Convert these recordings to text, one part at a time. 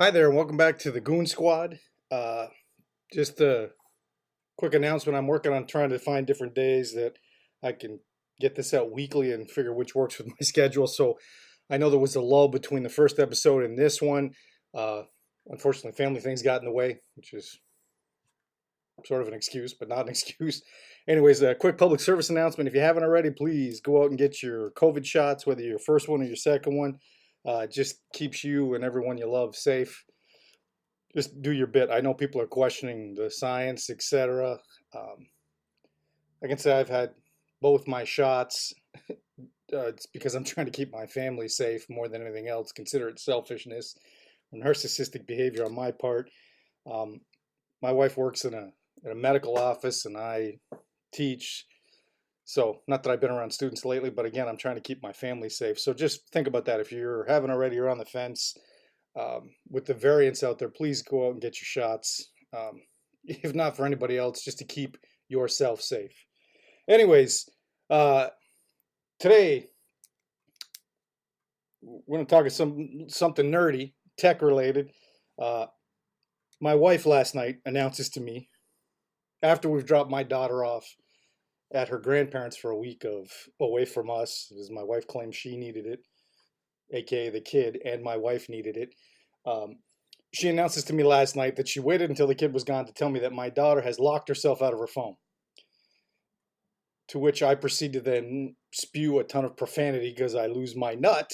Hi there, and welcome back to the GON Squad. Just a quick announcement. I'm working on trying to find different days that I can get this out weekly and figure which works with my schedule. So I know there was a lull between the first episode and this one. Uh, Unfortunately, family things got in the way, which is sort of an excuse, but not an excuse. Anyways, a quick public service announcement. If you haven't already, please go out and get your COVID shots, whether your first one or your second one. It just keeps you and everyone you love safe. Just do your bit. I know people are questioning the science, etc. Um, I can say I've had both my shots. It's because I'm trying to keep my family safe more than anything else. Consider it selfishness or narcissistic behavior on my part. Um, my wife works in a medical office, and I teach. So, not that I've been around students lately, but again, I'm trying to keep my family safe. So, just think about that. If you haven't already, you're on the fence with the variants out there, please go out and get your shots. If not for anybody else, just to keep yourself safe. Anyways, uh, today we're going to talk something nerdy, tech related. Uh, my wife last night announces to me after we've dropped my daughter off at her grandparents for a week of away from us, as my wife claims she needed it, aka the kid, and my wife needed it. Um, she announces to me last night that she waited until the kid was gone to tell me that my daughter has locked herself out of her phone. To which I proceed to then spew a ton of profanity because I lose my nut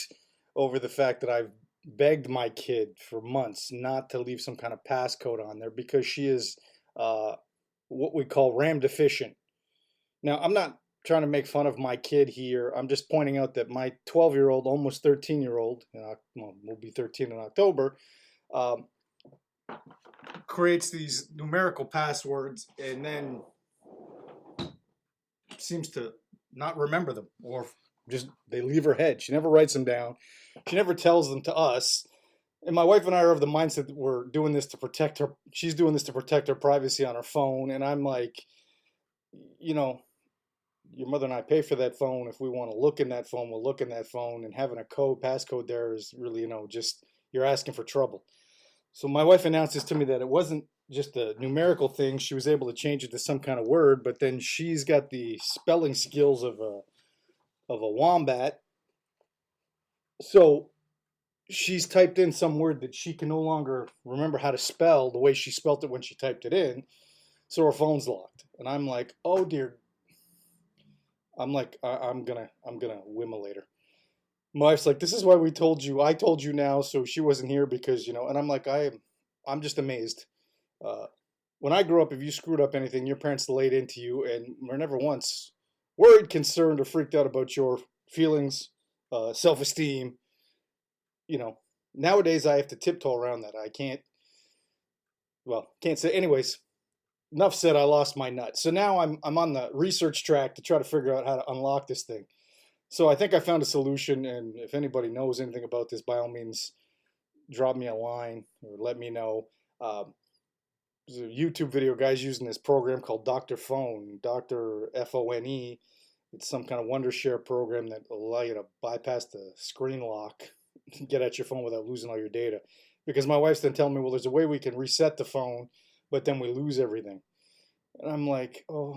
over the fact that I've begged my kid for months not to leave some kind of passcode on there because she is uh, what we call RAM deficient. Now, I'm not trying to make fun of my kid here. I'm just pointing out that my 12-year-old, almost 13-year-old, well, will be 13 in October, um, creates these numerical passwords and then seems to not remember them, or just they leave her head. She never writes them down. She never tells them to us. And my wife and I are of the mindset that we're doing this to protect her. She's doing this to protect her privacy on her phone. And I'm like, you know, your mother and I pay for that phone. If we want to look in that phone, we'll look in that phone. And having a passcode there is really, just you're asking for trouble. So my wife announces to me that it wasn't just a numerical thing. She was able to change it to some kind of word, but then she's got the spelling skills of a wombat. So she's typed in some word that she can no longer remember how to spell the way she spelt it when she typed it in. So her phone's locked. And I'm like, oh dear. I'm like, I'm gonna wimmelate her. My wife's like, this is why we told you. I told you now, so she wasn't here because And I'm like, I'm just amazed. Uh, when I grew up, if you screwed up anything, your parents laid into you and were never once worried, concerned, or freaked out about your feelings, self-esteem. You know, Nowadays I have to tiptoe around that. I can't say. Anyways, enough said. I lost my nut. So now I'm on the research track to try to figure out how to unlock this thing. So I think I found a solution, and if anybody knows anything about this, by all means, drop me a line or let me know. Um, there's a YouTube video guys using this program called Doctor Phone, Doctor Phone. It's some kind of Wondershare program that will allow you to bypass the screen lock, get at your phone without losing all your data. Because my wife's then telling me, well, there's a way we can reset the phone, but then we lose everything. And I'm like, oh.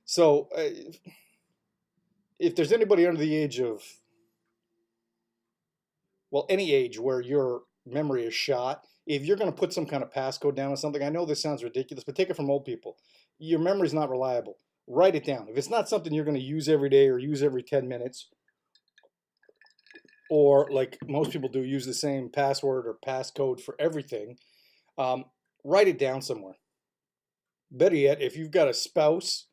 So if there's anybody under the age of, well, any age where your memory is shot, if you're going to put some kind of passcode down on something, I know this sounds ridiculous, but take it from old people. Your memory's not reliable. Write it down. If it's not something you're going to use every day or use every 10 minutes, or like most people do, use the same password or passcode for everything, um, write it down somewhere. Better yet, if you've got a spouse,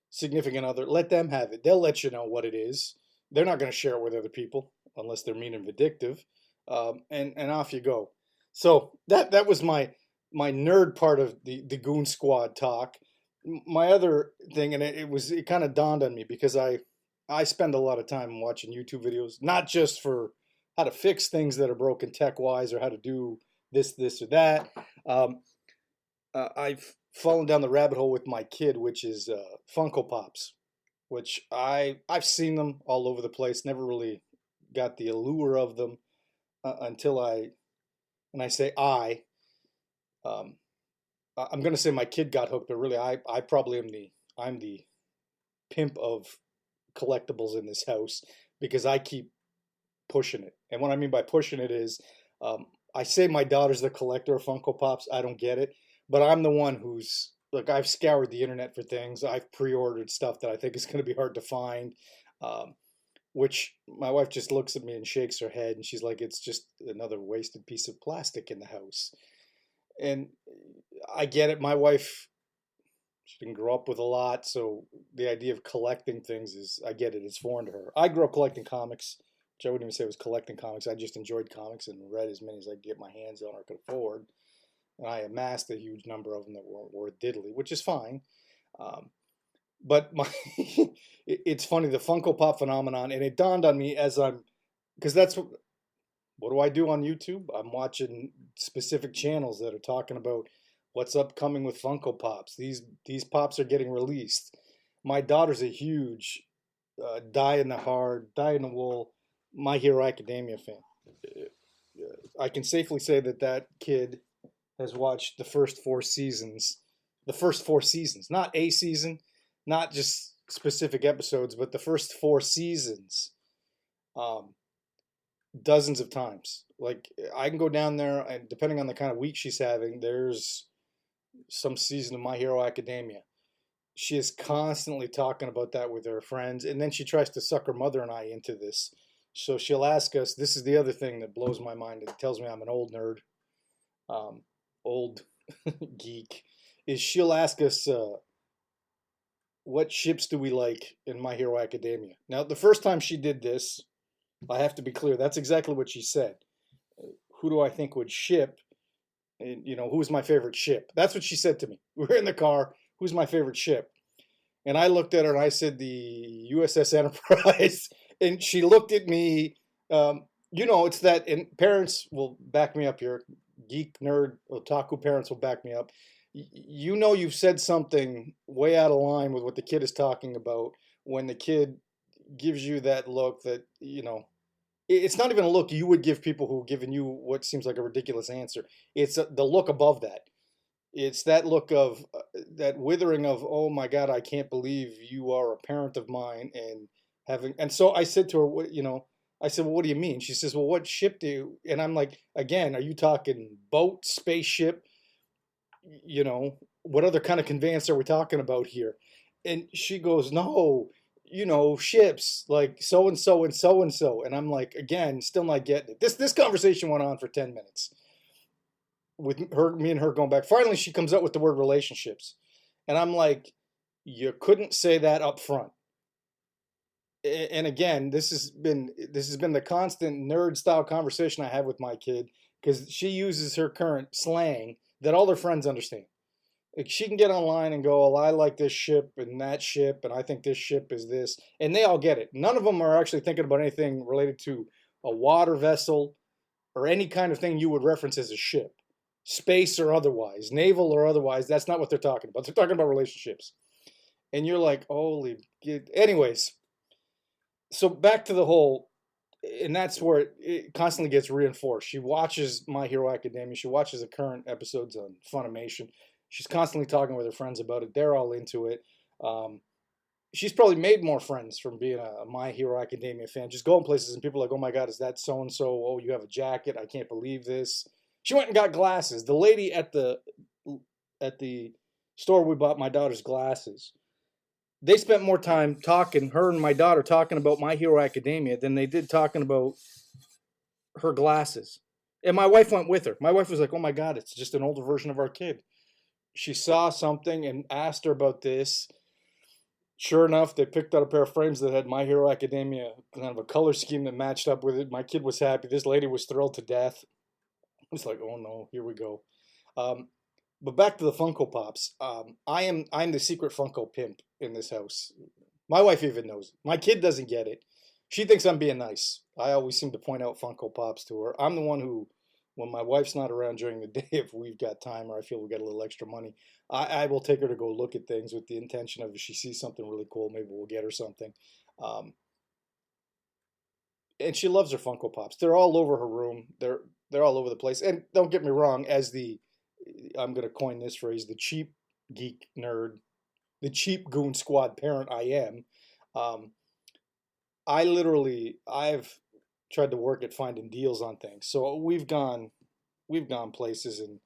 significant other, let them have it. They'll let you know what it is. They're not going to share it with other people unless they're mean and vindictive, and off you go. So that was my nerd part of the Goon Squad talk. My other thing, and it kind of dawned on me because I spend a lot of time watching YouTube videos, not just for how to fix things that are broken tech wise or how to do this or that. Um, I've fallen down the rabbit hole with my kid, which is Funko Pops, which I've seen them all over the place. Never really got the allure of them. until and I say um, I'm going to say my kid got hooked, but really I probably I'm the pimp of collectibles in this house because I keep pushing it. And what I mean by pushing it is, I say my daughter's the collector of Funko Pops. I don't get it, but I'm the one who's like I've scoured the internet for things. I've pre-ordered stuff that I think is going to be hard to find, um, which my wife just looks at me and shakes her head, and she's like, "It's just another wasted piece of plastic in the house." And I get it. My wife, she didn't grow up with a lot, so the idea of collecting things is, I get it, it's foreign to her. I grew up collecting comics, which I wouldn't even say was collecting comics. I just enjoyed comics and read as many as I could get my hands on or could afford. And I amassed a huge number of them that weren't worth diddly, which is fine. Um, but my, it's funny, the Funko Pop phenomenon, and it dawned on me as because that's what do I do on YouTube? I'm watching specific channels that are talking about what's upcoming with Funko Pops. These pops are getting released. My daughter's a huge die in the hard, die in the wool, My Hero Academia fan. I can safely say that that kid has watched the first four seasons, not a season, not just specific episodes, but the first four seasons. Um, Dozens of times. Like I can go down there, and depending on the kind of week she's having, there's some season of My Hero Academia. She is constantly talking about that with her friends, and then she tries to suck her mother and I into this. So she'll ask us. This is the other thing that blows my mind. It tells me I'm an old nerd, old geek. Is she'll ask us, what ships do we like in My Hero Academia? Now, the first time she did this, I have to be clear. That's exactly what she said. Who do I think would ship? And, who's my favorite ship? That's what she said to me. We were in the car. Who's my favorite ship? And I looked at her and I said, the USS Enterprise. And she looked at me. It's that, and parents will back me up here. Geek, nerd, otaku parents will back me up. You've said something way out of line with what the kid is talking about when the kid gives you that look that, it's not even a look you would give people who have given you what seems like a ridiculous answer. It's the look above that. It's that look of that withering of, oh my God, I can't believe you are a parent of mine and having. And so I said to her, I said, well, what do you mean? She says, well, what ship do you? And I'm like, again, are you talking boat, spaceship? What other kind of conveyance are we talking about here? And she goes, no, ships like so and so and so and so. And I'm like, again, still not getting it. This conversation went on for 10 minutes with me and her going back. Finally, she comes up with the word relationships. And I'm like, you couldn't say that up front. And again, this has been the constant nerd style conversation I have with my kid, because she uses her current slang that all her friends understand. Like she can get online and go, well, I like this ship and that ship, and I think this ship is this, and they all get it. None of them are actually thinking about anything related to a water vessel or any kind of thing you would reference as a ship, space or otherwise, naval or otherwise. That's not what they're talking about. They're talking about relationships. And you're like, holy, anyways. So back to the whole, and that's where it constantly gets reinforced. She watches My Hero Academia. She watches the current episodes on Funimation. She's constantly talking with her friends about it. They're all into it. She's probably made more friends from being a My Hero Academia fan. Just going places and people are like, oh my God, is that so and so? Oh, you have a jacket. I can't believe this. She went and got glasses. The lady at the store we bought my daughter's glasses, they spent more time talking, her and my daughter talking about My Hero Academia than they did talking about her glasses. And my wife went with her. My wife was like, oh my God, it's just an older version of our kid. She saw something and asked her about this. Sure enough, they picked out a pair of frames that had My Hero Academia, kind of a color scheme that matched up with it. My kid was happy. This lady was thrilled to death. I was like, oh no, here we go. But back to the Funko Pops. I'm the secret Funko pimp in this house. My wife even knows it. My kid doesn't get it. She thinks I'm being nice. I always seem to point out Funko Pops to her. I'm the one who, when my wife's not around during the day, if we've got time or I feel we got a little extra money, I will take her to go look at things with the intention of, if she sees something really cool, maybe we'll get her something. Um, and she loves her Funko Pops. They're all over her room. They're all over the place. And don't get me wrong, as the I'm gonna coin this phrase, the cheap geek nerd, the cheap GON Squad parent I am. Um, I've tried to work at finding deals on things. So we've gone places, and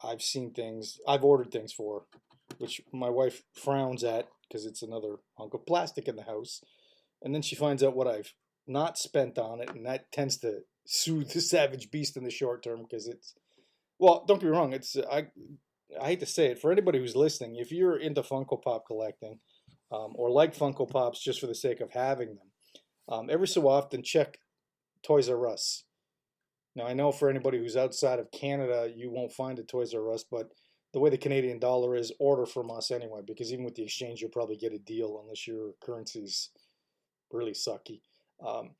I've seen things, I've ordered things for, which my wife frowns at because it's another hunk of plastic in the house. And then she finds out what I've not spent on it, and that tends to soothe the savage beast in the short term because it's, well, don't get me wrong, I hate to say it, for anybody who's listening, if you're into Funko Pop collecting, or like Funko Pops just for the sake of having them, every so often check Toys R Us. Now, I know for anybody who's outside of Canada, you won't find a Toys R Us, but the way the Canadian dollar is, order from us anyway, because even with the exchange, you'll probably get a deal unless your currency's really sucky. Um,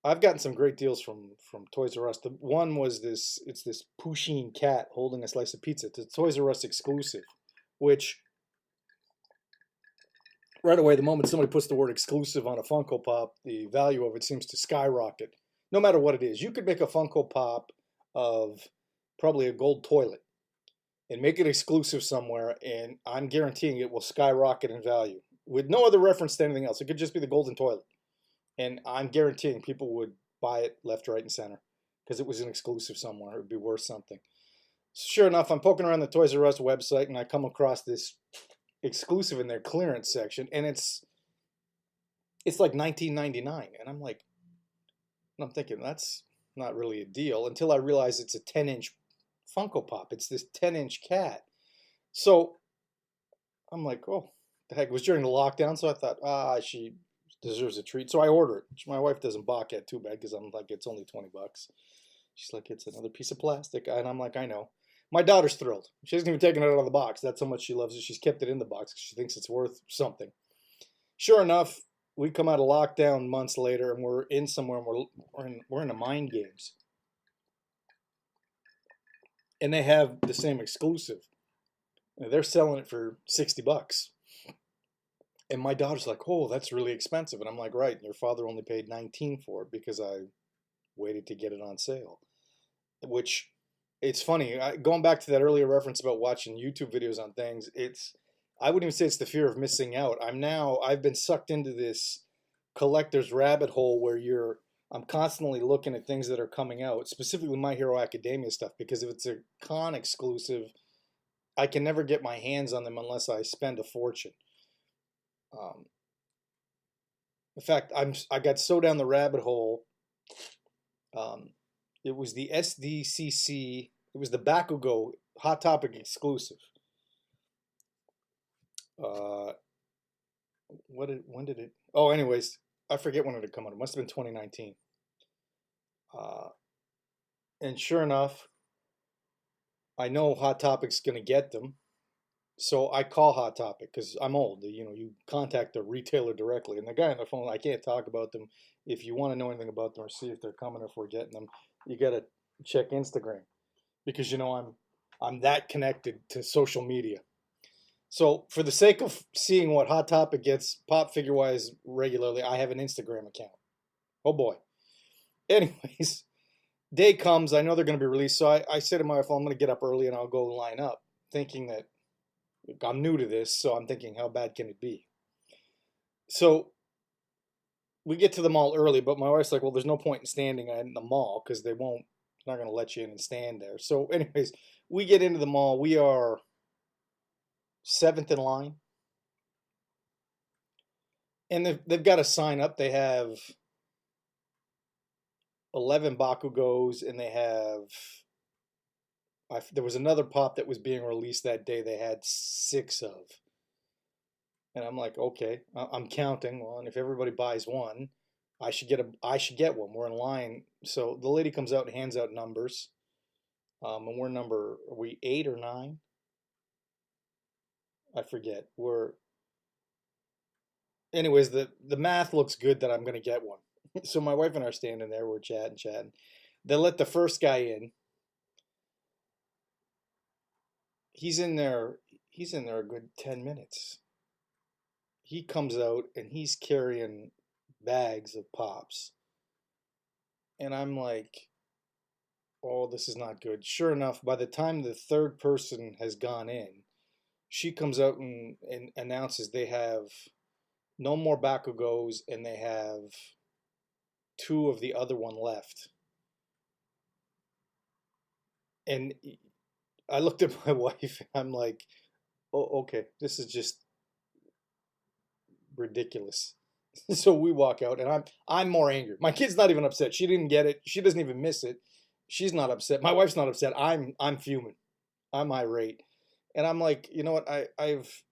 I've gotten some great deals from Toys R Us. The one was it's this Pusheen cat holding a slice of pizza. It's a Toys R Us exclusive, which right away, the moment somebody puts the word exclusive on a Funko Pop, the value of it seems to skyrocket. No matter what it is, you could make a Funko Pop of probably a gold toilet and make it exclusive somewhere, and I'm guaranteeing it will skyrocket in value with no other reference to anything else. It could just be the golden toilet, and I'm guaranteeing people would buy it left, right, and center because it was an exclusive somewhere. It would be worth something. Sure enough, I'm poking around the Toys R Us website, and I come across this exclusive in their clearance section, and it's like $19.99, and I'm thinking that's not really a deal until I realize it's a 10-inch Funko Pop. It's this 10-inch cat. So I'm like, oh, the heck, it was during the lockdown, so I thought, she deserves a treat. So I order it. My wife doesn't balk at too bad because I'm like, it's only $20. She's like, it's another piece of plastic, and I'm like, I know. My daughter's thrilled. She hasn't even taken it out of the box. That's how much she loves it. She's kept it in the box because she thinks it's worth something. Sure enough, we come out of lockdown months later, and we're in somewhere, and we're in the mind games, and they have the same exclusive. They're selling it for $60, and my daughter's like, "Oh, that's really expensive," and I'm like, "Right." And your father only paid 19 for it because I waited to get it on sale. Which, it's funny. Going back to that earlier reference about watching YouTube videos on things, I wouldn't even say it's the fear of missing out. I've been sucked into this collector's rabbit hole where I'm constantly looking at things that are coming out, specifically My Hero Academia stuff, because if it's a con exclusive, I can never get my hands on them unless I spend a fortune. Um, in fact, I got so down the rabbit hole. Um, it was the SDCC. It was the Bakugo Hot Topic exclusive. Uh, when did it? Oh, anyways, I forget when it had come out. It must have been 2019. Uh, and sure enough, I know Hot Topic's going to get them. So I call Hot Topic because I'm old. You contact the retailer directly. And the guy on the phone, I can't talk about them. If you want to know anything about them or see if they're coming or if we're getting them, you got to check Instagram because I'm that connected to social media. So for the sake of seeing what Hot Topic gets pop figure wise regularly, I have an Instagram account. Oh boy. Anyways, day comes. I know they're going to be released. So I say to my wife, I'm going to get up early and I'll go line up, thinking that I'm new to this. So I'm thinking, how bad can it be? So we get to the mall early, but my wife's like, well, there's no point in standing in the mall because they're not going to let you in and stand there. So anyways, we get into the mall. We are seventh in line. And they've got a sign up. They have 11 Bakugos, and they have. There was another pop that was being released that day. They had 6 of, and I'm like, okay, I'm counting. Well, and if everybody buys one, I should get one. We're in line. So the lady comes out and hands out numbers, and are we 8 or 9? I forget. Anyways, the math looks good that I'm gonna get one. So my wife and I are standing there, we're chatting. They let the first guy in. He's in there a good 10 minutes. He comes out and he's carrying bags of pops. And I'm like, oh, this is not good. Sure enough, by the time the third person has gone in, she comes out and announces they have no more Bakugos and they have two of the other one left. And I looked at my wife and I'm like, oh, okay, this is just ridiculous. So we walk out and I'm more angry. My kid's not even upset. She didn't get it. She doesn't even miss it. She's not upset. My wife's not upset. I'm fuming. I'm irate. And I'm like, you know what? I've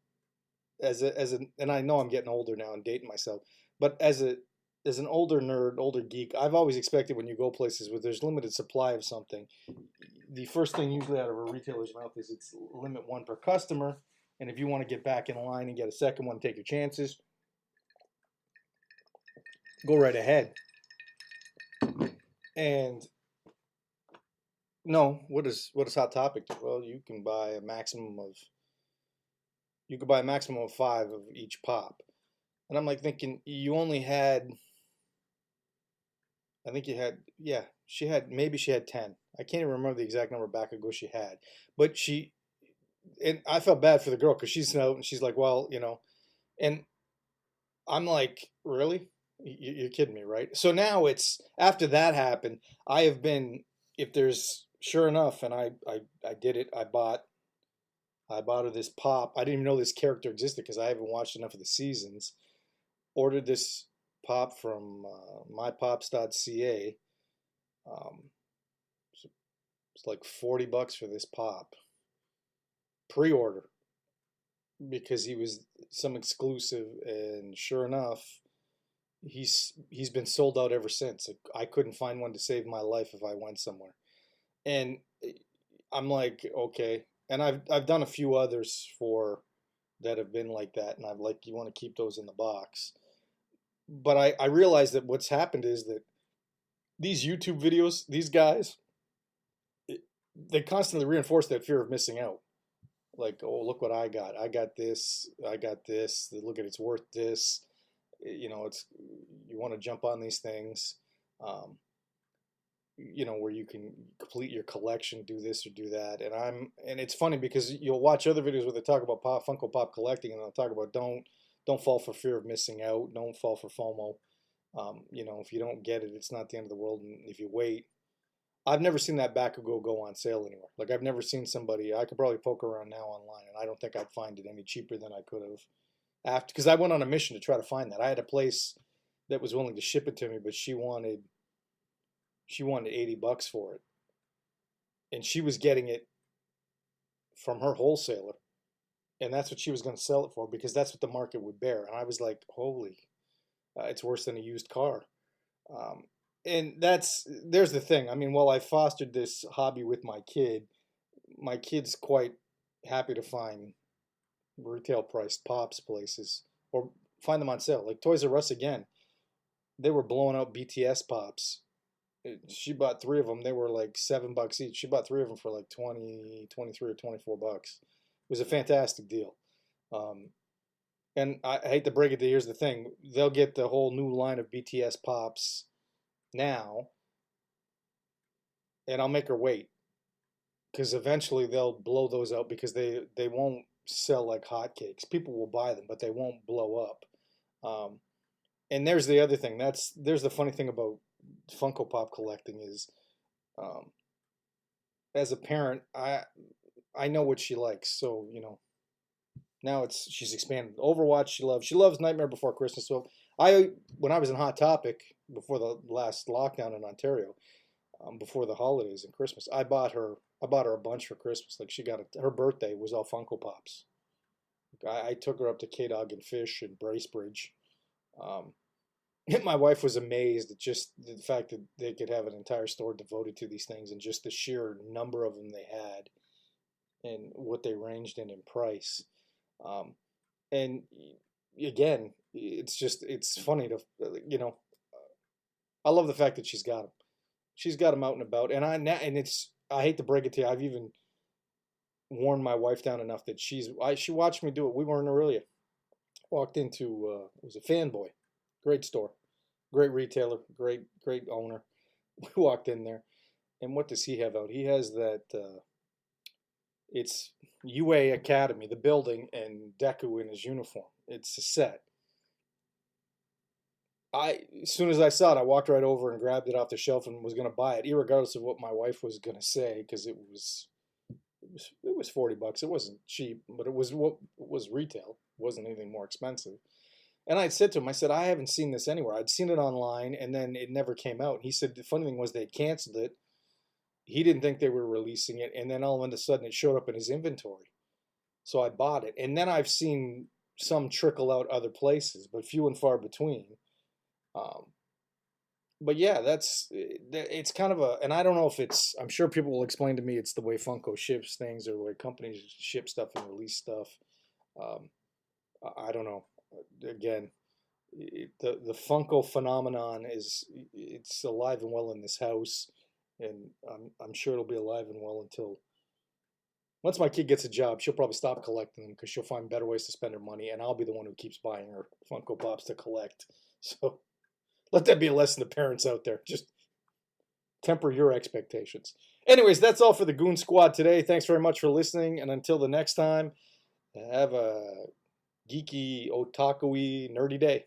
as a and I know I'm getting older now and dating myself, but as an older nerd, older geek, I've always expected when you go places where there's limited supply of something, the first thing usually out of a retailer's mouth is it's limit one per customer. And if you want to get back in line and get a second one, take your chances, go right ahead. And no, what is Hot Topic? Well, you can buy a maximum of five of each pop. And I'm like thinking you only had I think you had yeah, she had 10. I can't even remember the exact number back ago she had. But she and I felt bad for the girl because she's out and she's like, well, and I'm like, really? You're kidding me, right? So now it's after that happened, I have been if there's sure enough, and I did it. I bought her this pop. I didn't even know this character existed because I haven't watched enough of the seasons. Ordered this pop from mypops.ca. Um, it's like $40 for this pop pre-order because he was some exclusive, and sure enough, he's been sold out ever since. I couldn't find one to save my life if I went somewhere, and I'm like, okay. And I've done a few others for that have been like that, and I've like you want to keep those in the box. But I realized that what's happened is that these YouTube videos, these guys, they constantly reinforce that fear of missing out. Like, oh, look what I got. I got this. I got this. Look at it's worth this. It's you want to jump on these things. Um, where you can complete your collection, do this or do that. And it's funny because you'll watch other videos where they talk about Funko Pop collecting, and they'll talk about don't fall for fear of missing out, don't fall for FOMO. If you don't get it, it's not the end of the world, and if you wait, I've never seen that Bakugo go on sale anywhere. Like I've never seen somebody. I could probably poke around now online, and I don't think I'd find it any cheaper than I could have after because I went on a mission to try to find that. I had a place that was willing to ship it to me, but she wanted $80 for it, and she was getting it from her wholesaler, and that's what she was going to sell it for because that's what the market would bear. And I was like, holy, it's worse than a used car. Um, and there's the thing. I mean, while I fostered this hobby with my kid's quite happy to find retail priced pops places or find them on sale. Like Toys R Us again, they were blowing out BTS pops. She bought three of them. They were like $7 each. She bought three of them for like 20, 23 or $24. It was a fantastic deal. Um, and I hate to break it to you, here's the thing. They'll get the whole new line of BTS pops now, and I'll make her wait because eventually they'll blow those out because they won't sell like hotcakes. People will buy them, but they won't blow up. And there's the other thing. There's the funny thing about Funko Pop collecting is, um, as a parent, I know what she likes. So now she's expanded. Overwatch she loves Nightmare Before Christmas. So when I was in Hot Topic before the last lockdown in Ontario, before the holidays and Christmas, I bought her a bunch for Christmas. Like her birthday was all Funko Pops. I took her up to K-Dog and Fish and Bracebridge. Um, my wife was amazed at just the fact that they could have an entire store devoted to these things and just the sheer number of them they had and what they ranged in price. Um, and again, it's funny to, you know, I love the fact that she's got them. She's got them out and about. I hate to break it to you, I've even worn my wife down enough that she watched me do it. We were in Aurelia. Walked into, it was a Fanboy. Great store. Great retailer, great owner. We walked in there, and what does he have out? He has that. It's UA Academy, the building, and Deku in his uniform. It's a set. As soon as I saw it, I walked right over and grabbed it off the shelf and was going to buy it, regardless of what my wife was going to say, because it was $40. It wasn't cheap, but it was what was retail. It wasn't anything more expensive. And I said to him, I said, I haven't seen this anywhere. I'd seen it online, and then it never came out. He said the funny thing was they'd canceled it. He didn't think they were releasing it, and then all of a sudden it showed up in his inventory. So I bought it. And then I've seen some trickle out other places, but few and far between. Um, but yeah, it's kind of a, and I don't know if it's, I'm sure people will explain to me it's the way Funko ships things or the way companies ship stuff and release stuff. Um, I don't know. Again, the Funko phenomenon it's alive and well in this house, and I'm sure it'll be alive and well until once my kid gets a job. She'll probably stop collecting them because she'll find better ways to spend her money, and I'll be the one who keeps buying her Funko Pops to collect. So let that be a lesson to parents out there. Just temper your expectations. Anyways, that's all for the Goon Squad today. Thanks very much for listening, and until the next time, have a geeky, otaku-y, nerdy day.